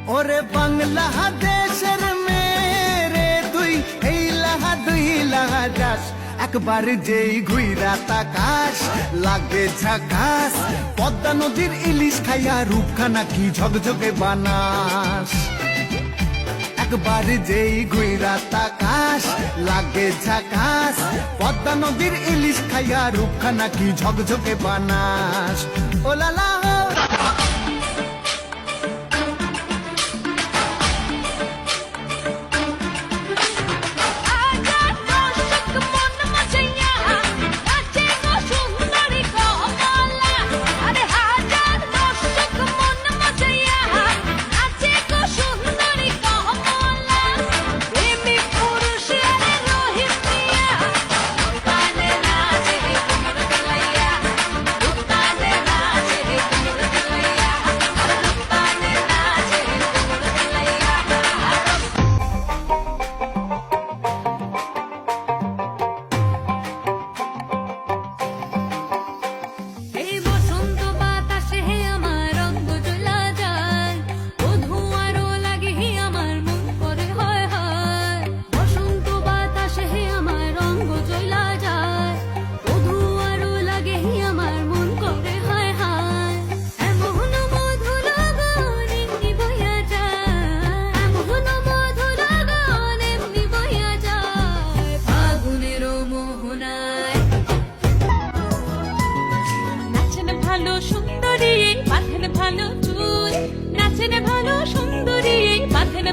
ওরে বাংলাদেশের মেরে তুই এই লাহা দুই লাহা যাস একবার যেই ঘুইরা তাকাস লাগে ঝাকাস পদ্মা নদীর ইলিশ খাইয়া রূপখানা কি ঝকঝকে বানাস একবার যেই ঘুইরা তাকাস লাগে ঝাকাস পদ্মা নদীর ইলিশ খাইয়া রূপখানা কি ঝকঝকে বানাস ও লালা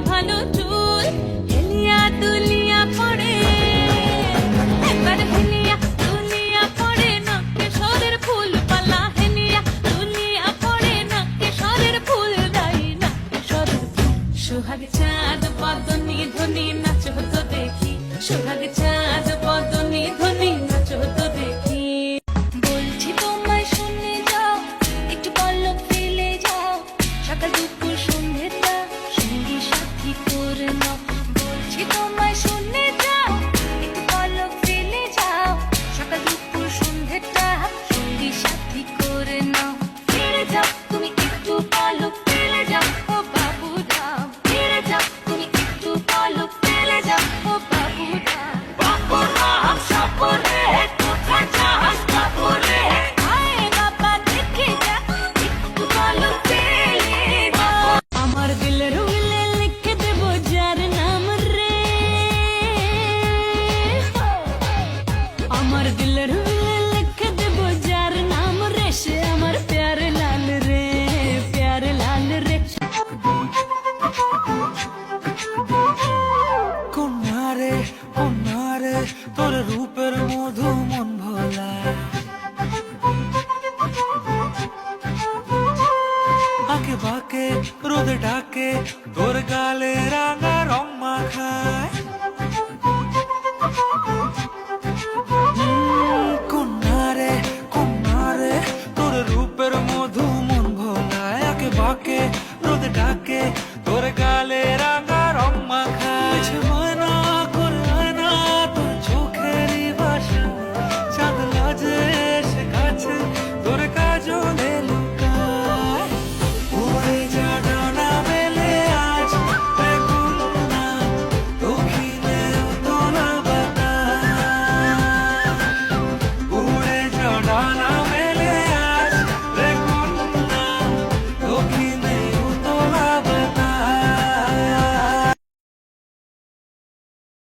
ভালো চুল হেলিয়া তুলিয়া পড়ে একবার হেলিয়া তুলিয়া পড়ে নকে সরের ফুল পালা হেলিয়া তুলিয়া পড়ে নকে সরের ফুল দাই নকে সরের সোহাগ চাঁদ পদনি ধ্বনি নাচ হতো দেখি সোহাগ চাঁদ পদনি ধ্বনি নাচ হতো দেখি বলছি তোমায় শুনে যাও একটু পল্লব ফেলে যাও সকাল দুপুর সন্ধ্যেটা সঙ্গী সাথী করে নাও বলছি তোমায় শুনে যাও একটু পল্লব ফেলে যাও সকাল দুপুর সন্ধ্যেটা সঙ্গী সাথী করে নাও ফিরে যাও তুমি একটু পল্লব ফেলে যাও ও বাবু দাও ফিরে যাও তুমি একটু পল্লব ফেলে যাও ও বাবু দাও বাবু রাম সাপরে কোথায় যাস বাবু রে আয় বাবা দেখে যা একটু পল্লব ফেলে দাও আমার দিলের উইলে লিখে দেব যার নাম রে আমার দিলের উইলে লিখে দেব যার নাম রে সে আমার প্যারে লাল রে প্যারে লাল রে কন্যারে তোর রূপের মধু মন ভোলা আঁকে বাঁকে রোদে ডাকে তোর গালে রাঙা রং মাখায় কন্যারে তোর রূপের মধু মন ভোলায় আঁকে বাঁকে রোদে ডাকে তোর গালে রাঙা